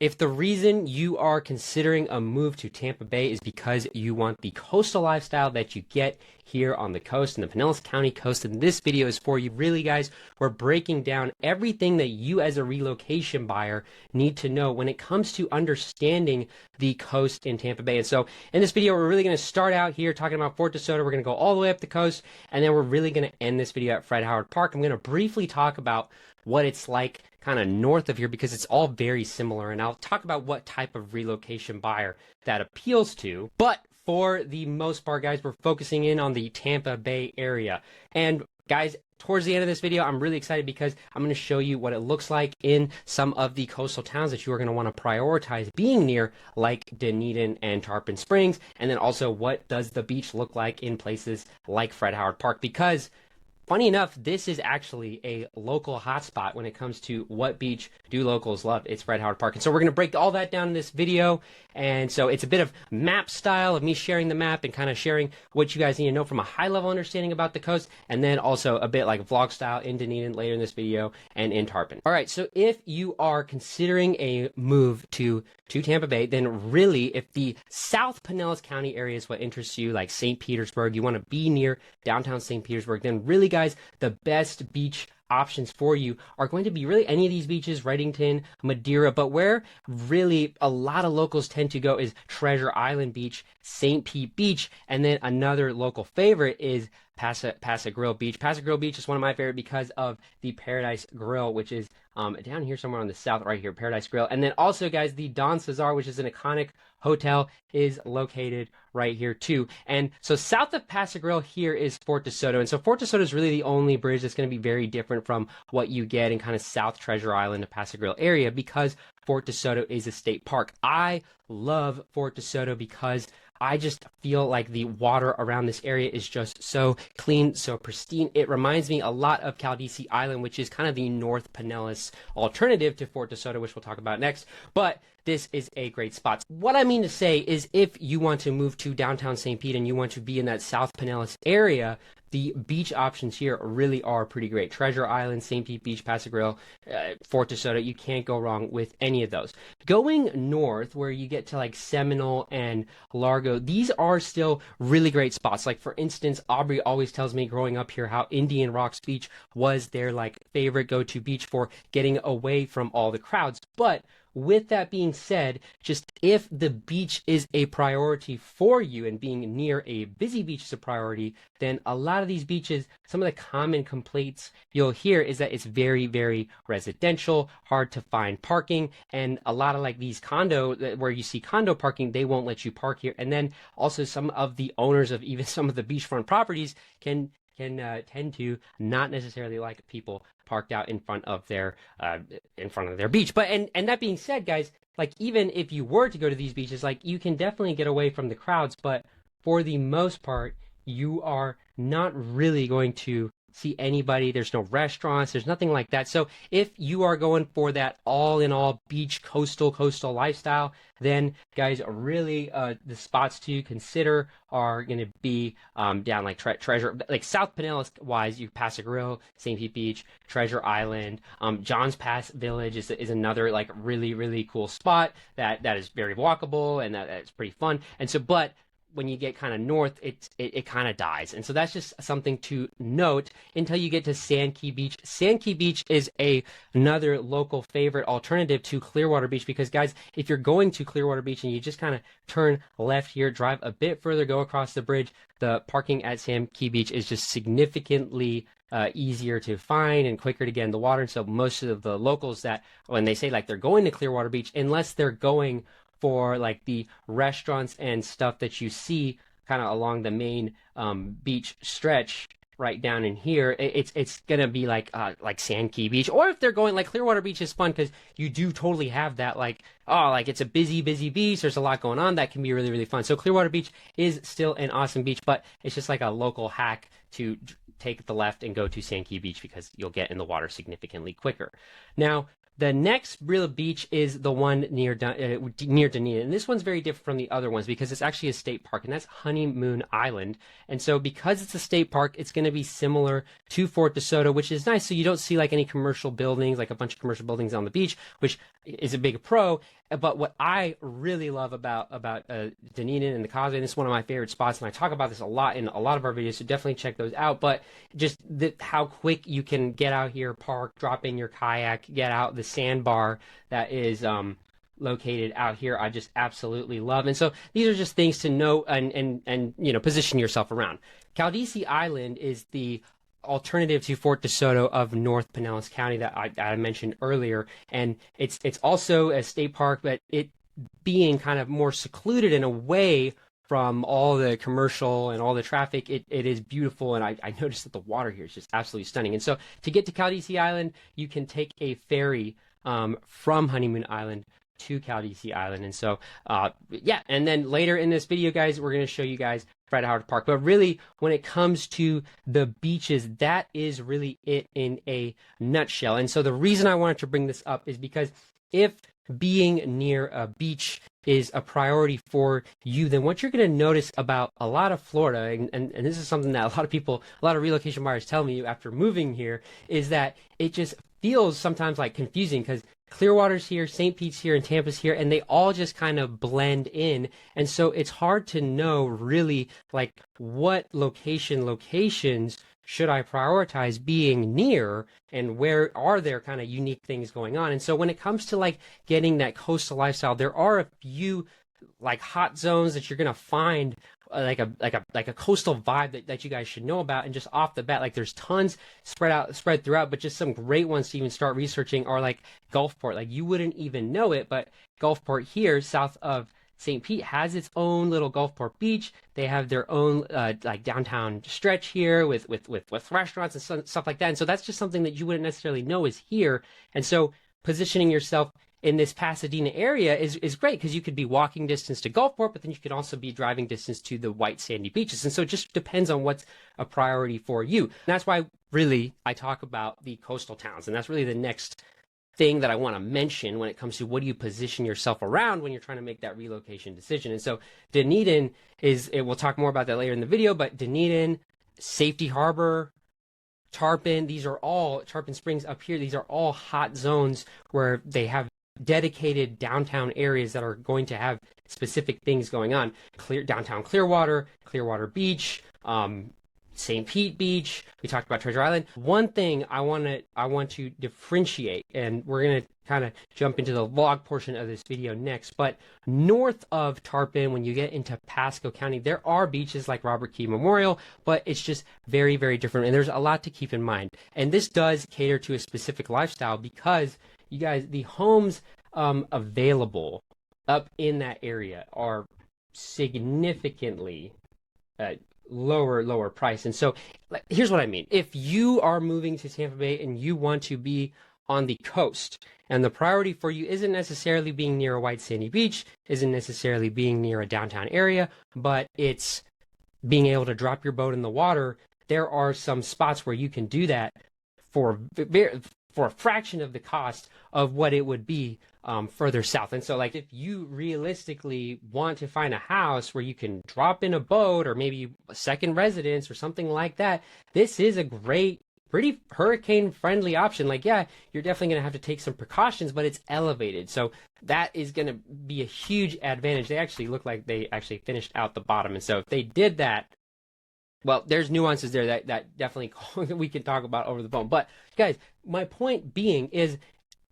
If the reason you are considering a move to Tampa Bay is because you want the coastal lifestyle that you get here on the coast, in the Pinellas County coast, then this video is for you. Really, guys, we're breaking down everything that you as a relocation buyer need to know when it comes to understanding the coast in Tampa Bay. And so in this video, we're really going to start out here talking about Fort DeSoto. We're going to go all the way up the coast, and then we're really going to end this video at Fred Howard Park. I'm going to briefly talk about what it's like kind of north of here because it's all very similar, and I'll talk about what type of relocation buyer that appeals to. But for the most part, guys, we're focusing in on the Tampa Bay area. And guys, towards the end of this video, I'm really excited because I'm going to show you what it looks like in some of the coastal towns that you are going to want to prioritize being near, like Dunedin and Tarpon Springs, and then also what does the beach look like in places like Fred Howard Park, because funny enough, this is actually a local hotspot when it comes to what beach do locals love. It's Fred Howard Park. And so we're going to break all that down in this video. And so it's a bit of map style of me sharing the map and kind of sharing what you guys need to know from a high level understanding about the coast. And then also a bit like vlog style in Dunedin later in this video and in Tarpon. All right, so if you are considering a move to Tampa Bay, then really if the South Pinellas County area is what interests you, like St. Petersburg, you want to be near downtown St. Petersburg, then really, guys, the best beach options for you are going to be really any of these beaches, Redington, Madeira, but where really a lot of locals tend to go is Treasure Island Beach, St. Pete Beach, and then another local favorite is Paso Grill Beach. Paso Grill Beach is one of my favorite because of the Paradise Grill, which is down here somewhere on the south, right here, Paradise Grill. And then also, guys, the Don Cesar, which is an iconic hotel, is located right here too. And so south of Paso Grill here is Fort DeSoto. And so Fort DeSoto is really the only bridge that's going to be very different from what you get in kind of South Treasure Island to Paso Grill area, because Fort DeSoto is a state park. I love Fort DeSoto because I just feel like the water around this area is just so clean, so pristine. It reminds me a lot of Caladesi Island, which is kind of the North Pinellas alternative to Fort DeSoto, which we'll talk about next. But this is a great spot. What I mean to say is if you want to move to downtown St. Pete and you want to be in that South Pinellas area, the beach options here really are pretty great. Treasure Island, St. Pete Beach, Paso Grill, Fort DeSoto, you can't go wrong with any of those. Going north, where you get to like Seminole and Largo, these are still really great spots. Like for instance, Aubrey always tells me growing up here how Indian Rocks Beach was their like favorite go-to beach for getting away from all the crowds. But with that being said, just if the beach is a priority for you and being near a busy beach is a priority, then a lot of these beaches, some of the common complaints you'll hear is that it's very, very residential, hard to find parking, and a lot of like these condo, where you see condo parking, they won't let you park here. And then also some of the owners of even some of the beachfront properties can tend to not necessarily like people parked out in front of their beach. But and that being said, guys, like even if you were to go to these beaches, like you can definitely get away from the crowds, but for the most part, you are not really going to see anybody. There's no restaurants, there's nothing like that. So if you are going for that all in all beach coastal lifestyle, then guys, really the spots to consider are going to be down like Treasure, like South Pinellas wise, you Paso Grill, St. Pete Beach, Treasure Island, John's Pass Village is another like really cool spot that is very walkable and that's pretty fun. And so, but when you get kind of north, it kind of dies. And so that's just something to note until you get to Sand Key Beach. Sand Key Beach is another local favorite alternative to Clearwater Beach, because guys, if you're going to Clearwater Beach and you just kind of turn left here, drive a bit further, go across the bridge, the parking at Sand Key Beach is just significantly easier to find and quicker to get in the water. And so most of the locals that when they say like they're going to Clearwater Beach, unless they're going for like the restaurants and stuff that you see kind of along the main beach stretch right down in here, it's gonna be like Sand Key Beach. Or if they're going like Clearwater Beach is fun because you do totally have that like it's a busy beach, there's a lot going on, that can be really fun. So Clearwater Beach is still an awesome beach, but it's just like a local hack to take the left and go to Sand Key Beach because you'll get in the water significantly quicker. Now The next real beach is the one near Dunedin, and this one's very different from the other ones because it's actually a state park, and that's Honeymoon Island. And so, because it's a state park, it's going to be similar to Fort DeSoto, which is nice. So you don't see like any commercial buildings, like a bunch of commercial buildings on the beach, which is a big pro. But what I really love about Dunedin and the Causeway, and this is one of my favorite spots, and I talk about this a lot in a lot of our videos, so definitely check those out. But just how quick you can get out here, park, drop in your kayak, get out the sandbar that is located out here, I just absolutely love. And so these are just things to know and you know, position yourself around. Caladesi Island is the alternative to Fort DeSoto of North Pinellas County that I mentioned earlier, and it's also a state park, but it being kind of more secluded and away from all the commercial and all the traffic, it is beautiful, and I noticed that the water here is just absolutely stunning. And so to get to Caladesi Island, you can take a ferry from Honeymoon Island to Caladesi Island. And so yeah, and then later in this video, guys, we're going to show you guys Fred Howard Park. But really, when it comes to the beaches, that is really it in a nutshell. And so the reason I wanted to bring this up is because if being near a beach is a priority for you, then what you're going to notice about a lot of Florida, and this is something that a lot of people, a lot of relocation buyers tell me after moving here, is that it just feels sometimes like confusing because Clearwater's here, St. Pete's here, and Tampa's here, and they all just kind of blend in. And so it's hard to know really like what locations should I prioritize being near, and where are there kind of unique things going on. And so when it comes to like getting that coastal lifestyle, there are a few like hot zones that you're going to find like a coastal vibe that you guys should know about. And just off the bat, like there's tons spread throughout, but just some great ones to even start researching are like Gulfport. Like you wouldn't even know it, but Gulfport here south of St. Pete has its own little Gulfport beach. They have their own like downtown stretch here with restaurants and stuff like that. And so that's just something that you wouldn't necessarily know is here. And so positioning yourself in this Pasadena area is great because you could be walking distance to Gulfport, but then you could also be driving distance to the white sandy beaches. And so it just depends on what's a priority for you. And that's why really I talk about the coastal towns. And that's really the next thing that I want to mention when it comes to what do you position yourself around when you're trying to make that relocation decision. And so Dunedin we'll talk more about that later in the video, but Dunedin, Safety Harbor, Tarpon, Tarpon Springs up here, these are all hot zones where they have dedicated downtown areas that are going to have specific things going on. Downtown Clearwater, Clearwater Beach, St. Pete Beach. We talked about Treasure Island. One thing I want to differentiate, and we're going to kind of jump into the log portion of this video next, but north of Tarpon, when you get into Pasco County, there are beaches like Robert Key Memorial, but it's just very, very different, and there's a lot to keep in mind. And this does cater to a specific lifestyle because, you guys, the homes available up in that area are significantly lower price. And so here's what I mean. If you are moving to Tampa Bay and you want to be on the coast, and the priority for you isn't necessarily being near a white sandy beach, isn't necessarily being near a downtown area, but it's being able to drop your boat in the water, there are some spots where you can do that for a fraction of the cost of what it would be further south. And so like if you realistically want to find a house where you can drop in a boat or maybe a second residence or something like that, this is a great, pretty hurricane friendly option. Like, yeah, you're definitely going to have to take some precautions, but it's elevated. So that is going to be a huge advantage. They actually look like they actually finished out the bottom. And so if they did that, well, there's nuances there that definitely we can talk about over the phone. But guys, my point being is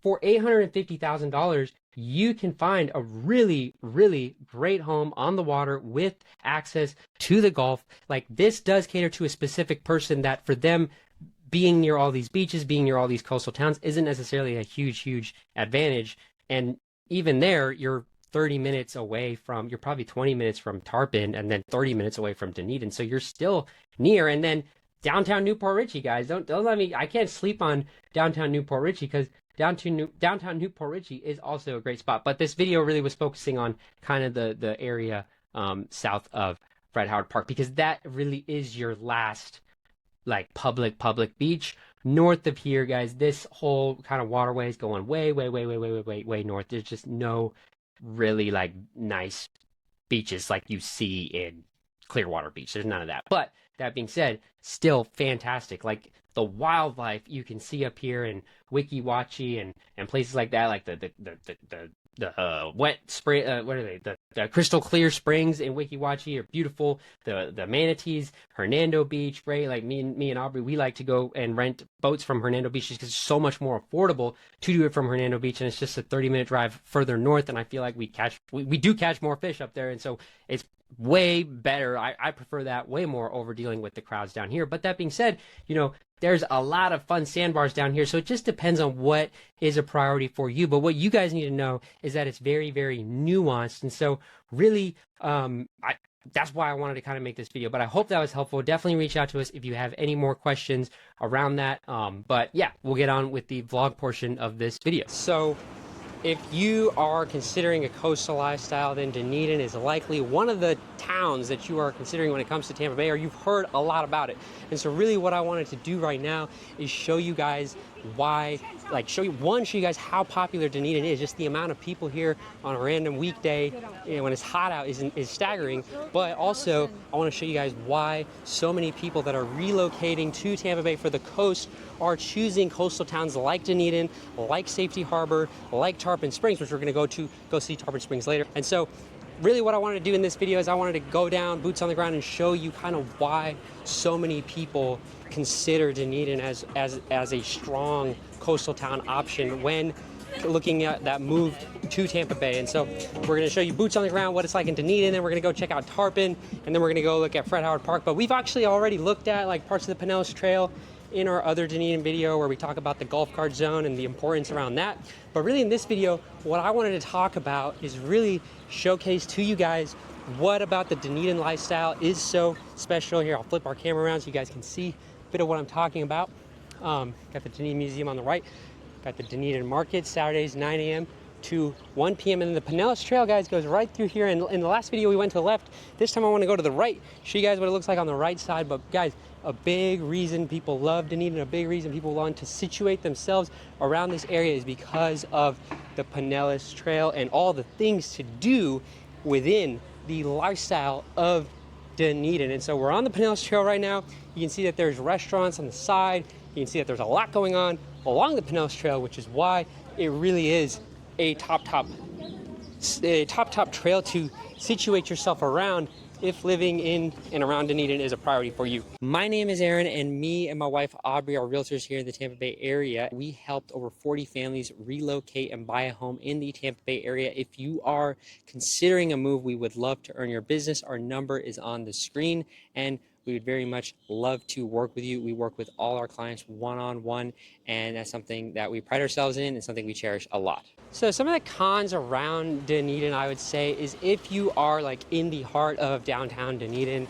for $850,000, you can find a really, really great home on the water with access to the Gulf. Like this does cater to a specific person that for them being near all these beaches, being near all these coastal towns isn't necessarily a huge advantage. And even there, you're 30 minutes away from, you're probably 20 minutes from Tarpon and then 30 minutes away from Dunedin. So you're still near. And then downtown Newport Richey, guys, don't let me, I can't sleep on downtown Newport Richey because downtown Newport Richey is also a great spot. But this video really was focusing on kind of the area south of Fred Howard Park because that really is your last like public beach. North of here, guys, this whole kind of waterway is going way north. There's just no really like nice beaches like you see in Clearwater Beach. There's none of that. But that being said, still fantastic. Like the wildlife you can see up here in Weeki Wachee and places like that, like the wet spring, what are they? The crystal clear springs in Weeki Wachee are beautiful. The manatees, Hernando Beach, right? Like me and Aubrey, we like to go and rent boats from Hernando Beach just because it's so much more affordable to do it from Hernando Beach, and it's just a 30-minute drive further north. And I feel like we do catch more fish up there, and so it's way better. I prefer that way more over dealing with the crowds down here. But that being said, there's a lot of fun sandbars down here, so it just depends on what is a priority for you. But what you guys need to know is that it's very, very nuanced, and so really, that's why I wanted to kind of make this video. But I hope that was helpful. Definitely reach out to us if you have any more questions around that. But yeah, we'll get on with the vlog portion of this video. So if you are considering a coastal lifestyle, then Dunedin is likely one of the towns that you are considering when it comes to Tampa Bay, or you've heard a lot about it. And so really what I wanted to do right now is show you guys why, show you guys how popular Dunedin is. Just the amount of people here on a random weekday, when it's hot out is staggering. But also I want to show you guys why so many people that are relocating to Tampa Bay for the coast are choosing coastal towns like Dunedin, like Safety Harbor, like Tarpon Springs, which we're going to go see Tarpon Springs later. And so really what I wanted to do in this video is I wanted to go down, boots on the ground, and show you kind of why so many people consider Dunedin as a strong coastal town option when looking at that move to Tampa Bay. And so we're going to show you boots on the ground, what it's like in Dunedin, then we're going to go check out Tarpon, and then we're going to go look at Fred Howard Park. But we've actually already looked at like parts of the Pinellas Trail in our other Dunedin video where we talk about the golf cart zone and the importance around that. But really in this video, what I wanted to talk about is really showcase to you guys what about the Dunedin lifestyle is so special. Here, I'll flip our camera around so you guys can see a bit of what I'm talking about. Got the Dunedin Museum on the right, got the Dunedin Market, Saturdays 9 a.m. to 1 p.m. And then the Pinellas Trail, guys, goes right through here. And in the last video, we went to the left. This time I want to go to the right, show you guys what it looks like on the right side. But guys, a big reason people love Dunedin, a big reason people want to situate themselves around this area is because of the Pinellas Trail and all the things to do within the lifestyle of Dunedin. And so we're on the Pinellas Trail right now. You can see that there's restaurants on the side. You can see that there's a lot going on along the Pinellas Trail, which is why it really is a top trail to situate yourself around if living in and around Dunedin is a priority for you. My name is Aaron, and me and my wife Aubrey are realtors here in the Tampa Bay area. We helped over 40 families relocate and buy a home in the Tampa Bay area. If you are considering a move, we would love to earn your business. Our number is on the screen, and we would very much love to work with you. We work with all our clients one-on-one, and that's something that we pride ourselves in and something we cherish a lot. So some of the cons around Dunedin, I would say, is if you are like in the heart of downtown Dunedin,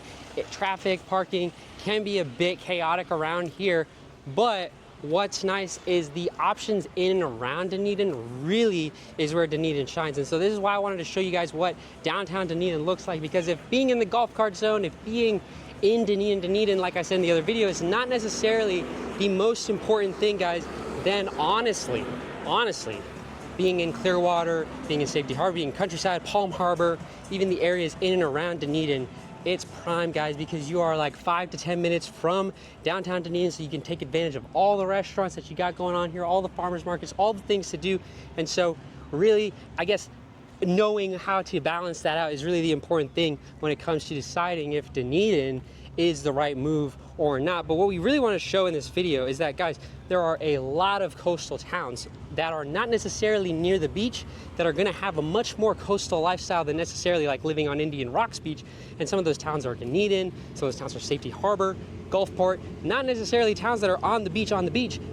traffic, parking can be a bit chaotic around here, but what's nice is the options in and around Dunedin really is where Dunedin shines. And so this is why I wanted to show you guys what downtown Dunedin looks like, because if being in the golf cart zone, if being in Dunedin, like I said in the other video, is not necessarily the most important thing, guys, then honestly, being in Clearwater, being in Safety Harbor, being in Countryside, Palm Harbor, even the areas in and around Dunedin, it's prime, guys, because you are like 5 to 10 minutes from downtown Dunedin, so you can take advantage of all the restaurants that you got going on here, all the farmers markets, all the things to do. And so really, I guess, knowing how to balance that out is really the important thing when it comes to deciding if Dunedin is the right move or not. But what we really want to show in this video is that, guys, there are a lot of coastal towns that are not necessarily near the beach that are going to have a much more coastal lifestyle than necessarily like living on Indian Rocks Beach. And some of those towns are Dunedin, some of those towns are Safety Harbor, Gulfport, not necessarily towns that are on the beach,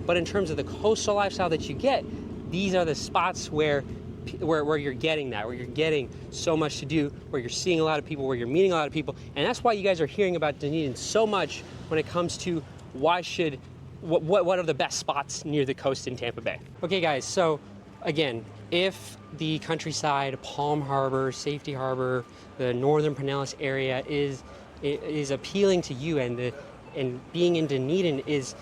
but in terms of the coastal lifestyle that you get, these are the spots where you're getting that, where you're getting so much to do, where you're seeing a lot of people, where you're meeting a lot of people. And that's why you guys are hearing about Dunedin so much when it comes to what are the best spots near the coast in Tampa Bay. Okay, guys, so again, if the Countryside, Palm Harbor, Safety Harbor, the northern Pinellas area is appealing to you, and and being in Dunedin is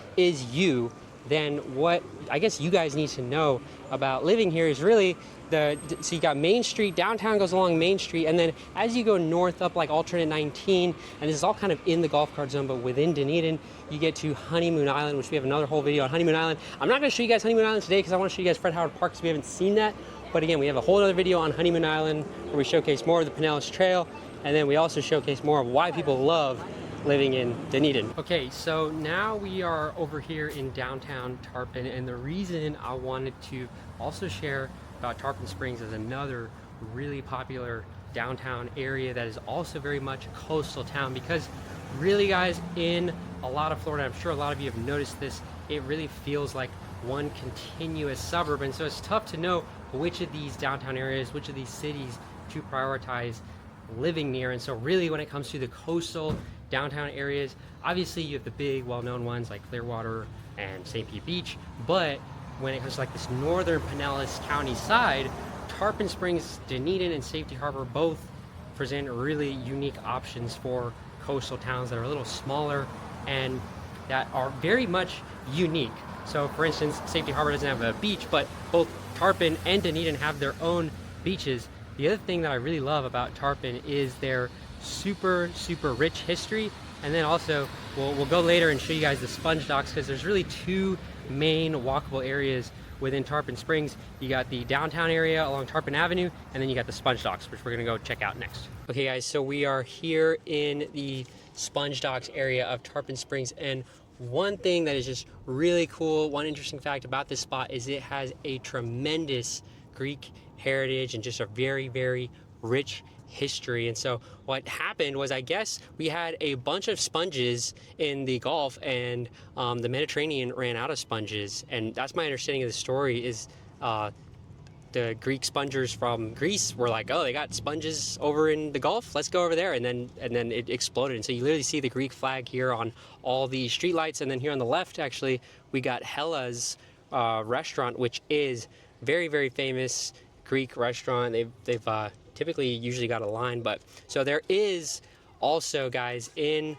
you, then what I guess you guys need to know about living here is really so you got Main Street, downtown goes along Main Street, and then as you go north up like alternate 19, and this is all kind of in the golf cart zone, but within Dunedin, you get to Honeymoon Island, which we have another whole video on Honeymoon Island. I'm not going to show you guys Honeymoon Island today because I want to show you guys Fred Howard Park because we haven't seen that. But again, we have a whole other video on Honeymoon Island where we showcase more of the Pinellas Trail, and then we also showcase more of why people love living in Dunedin. Okay, so now we are over here in downtown Tarpon, and the reason I wanted to also share about Tarpon Springs as another really popular downtown area that is also very much a coastal town, because really guys, in a lot of Florida, I'm sure a lot of you have noticed this, it really feels like one continuous suburb, and so it's tough to know which of these downtown areas, which of these cities to prioritize living near. And so really when it comes to the coastal downtown areas, obviously you have the big well-known ones like Clearwater and St. Pete Beach, but when it comes to like this northern Pinellas County side, Tarpon Springs, Dunedin, and Safety Harbor both present really unique options for coastal towns that are a little smaller and that are very much unique. So for instance, Safety Harbor doesn't have a beach, but both Tarpon and Dunedin have their own beaches. The other thing that I really love about Tarpon is their super rich history, and then also we'll go later and show you guys the sponge docks, because there's really two main walkable areas within Tarpon Springs. You got the downtown area along Tarpon Avenue, and then you got the sponge docks, which we're gonna go check out next. Okay guys, so we are here in the sponge docks area of Tarpon Springs, and one thing that is just really cool, one interesting fact about this spot is it has a tremendous Greek heritage and just a very rich history. And so what happened was, I guess we had a bunch of sponges in the Gulf, and the Mediterranean ran out of sponges, and that's my understanding of the story is the Greek spongers from Greece were like, oh, they got sponges over in the Gulf, let's go over there, and then it exploded. And so you literally see the Greek flag here on all the streetlights, and then here on the left actually we got Hella's restaurant, which is very famous Greek restaurant. They've typically usually got a line, but so there is also, guys, in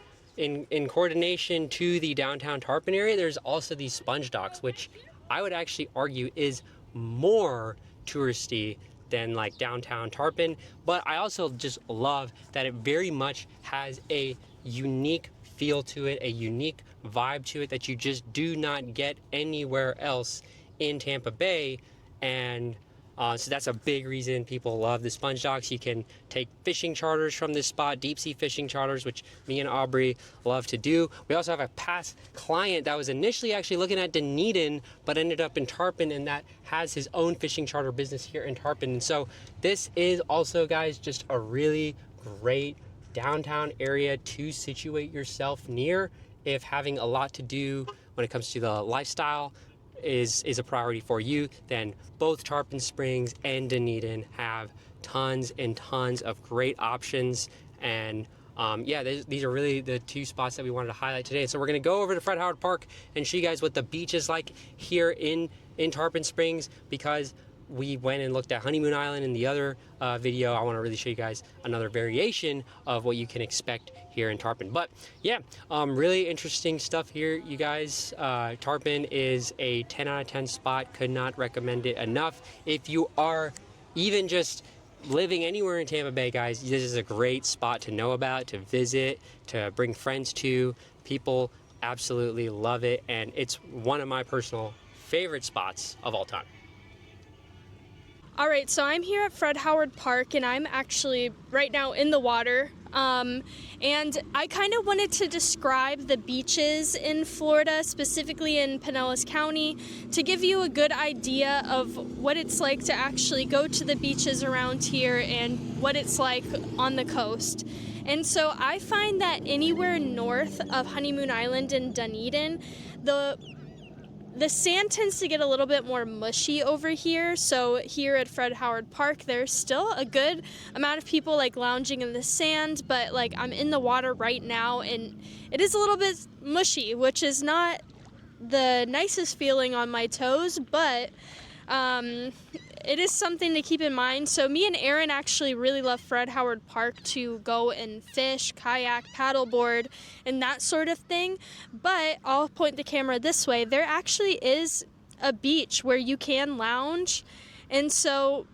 coordination to the downtown Tarpon area, there's also these sponge docks, which I would actually argue is more touristy than like downtown Tarpon. But I also just love that it very much has a unique feel to it, a unique vibe to it that you just do not get anywhere else in Tampa Bay. And so that's a big reason people love the sponge docks. You can take fishing charters from this spot, deep sea fishing charters, which me and Aubrey love to do. We also have a past client that was initially actually looking at Dunedin, but ended up in Tarpon, and that has his own fishing charter business here in Tarpon. And so this is also, guys, just a really great downtown area to situate yourself near if having a lot to do when it comes to the lifestyle is a priority for you. Then both Tarpon Springs and Dunedin have tons and tons of great options. And yeah, these are really the two spots that we wanted to highlight today. So we're going to go over to Fred Howard Park and show you guys what the beach is like here in Tarpon Springs, because we went and looked at Honeymoon Island in the other video. I want to really show you guys another variation of what you can expect here in Tarpon. But yeah, really interesting stuff here, you guys. Tarpon is a 10 out of 10 spot. Could not recommend it enough. If you are even just living anywhere in Tampa Bay, guys, this is a great spot to know about, to visit, to bring friends to. People absolutely love it, and it's one of my personal favorite spots of all time. All right, so I'm here at Fred Howard Park, and I'm actually right now in the water. And I kind of wanted to describe the beaches in Florida, specifically in Pinellas County, to give you a good idea of what it's like to actually go to the beaches around here and what it's like on the coast. And so I find that anywhere north of Honeymoon Island in Dunedin, the sand tends to get a little bit more mushy over here. So here at Fred Howard Park, there's still a good amount of people like lounging in the sand, but like I'm in the water right now and it is a little bit mushy, which is not the nicest feeling on my toes, but it is something to keep in mind. So me and Aaron actually really love Fred Howard Park to go and fish, kayak, paddleboard, and that sort of thing. But I'll point the camera this way. There actually is a beach where you can lounge, and so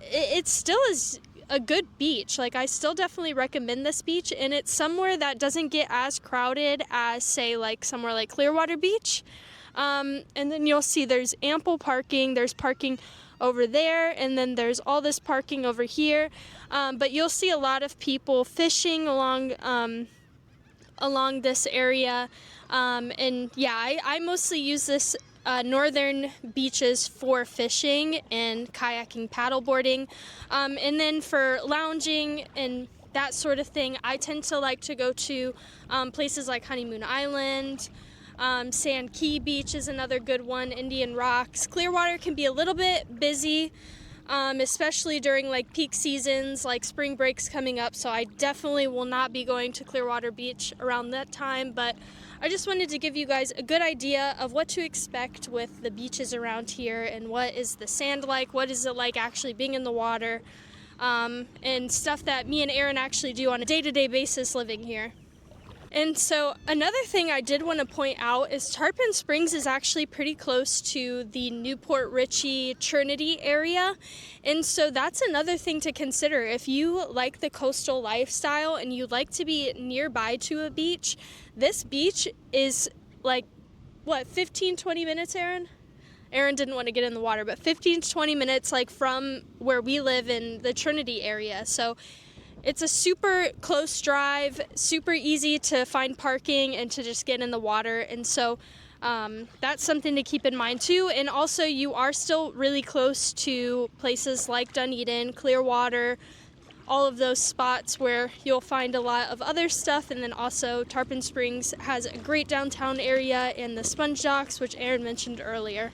it still is a good beach. Like, I still definitely recommend this beach, and it's somewhere that doesn't get as crowded as, say, like somewhere like Clearwater Beach. And then you'll see there's ample parking. There's parking over there, and then there's all this parking over here. But you'll see a lot of people fishing along this area. And yeah, I mostly use this northern beaches for fishing and kayaking, paddleboarding. And then for lounging and that sort of thing, I tend to like to go to places like Honeymoon Island. Sand Key Beach is another good one, Indian Rocks. Clearwater can be a little bit busy, especially during like peak seasons, like spring breaks coming up, so I definitely will not be going to Clearwater Beach around that time, but I just wanted to give you guys a good idea of what to expect with the beaches around here, and what is the sand like, what is it like actually being in the water, and stuff that me and Aaron actually do on a day-to-day basis living here. And so another thing I did want to point out is Tarpon Springs is actually pretty close to the Newport Richey Trinity area. And so that's another thing to consider. If you like the coastal lifestyle and you like to be nearby to a beach, this beach is like, 15-20 minutes, Aaron? Aaron didn't want to get in the water, but 15 to 20 minutes like from where we live in the Trinity area. So it's a super close drive, super easy to find parking and to just get in the water. And so that's something to keep in mind too. And also, you are still really close to places like Dunedin, Clearwater, all of those spots where you'll find a lot of other stuff. And then also Tarpon Springs has a great downtown area and the sponge docks, which Aaron mentioned earlier.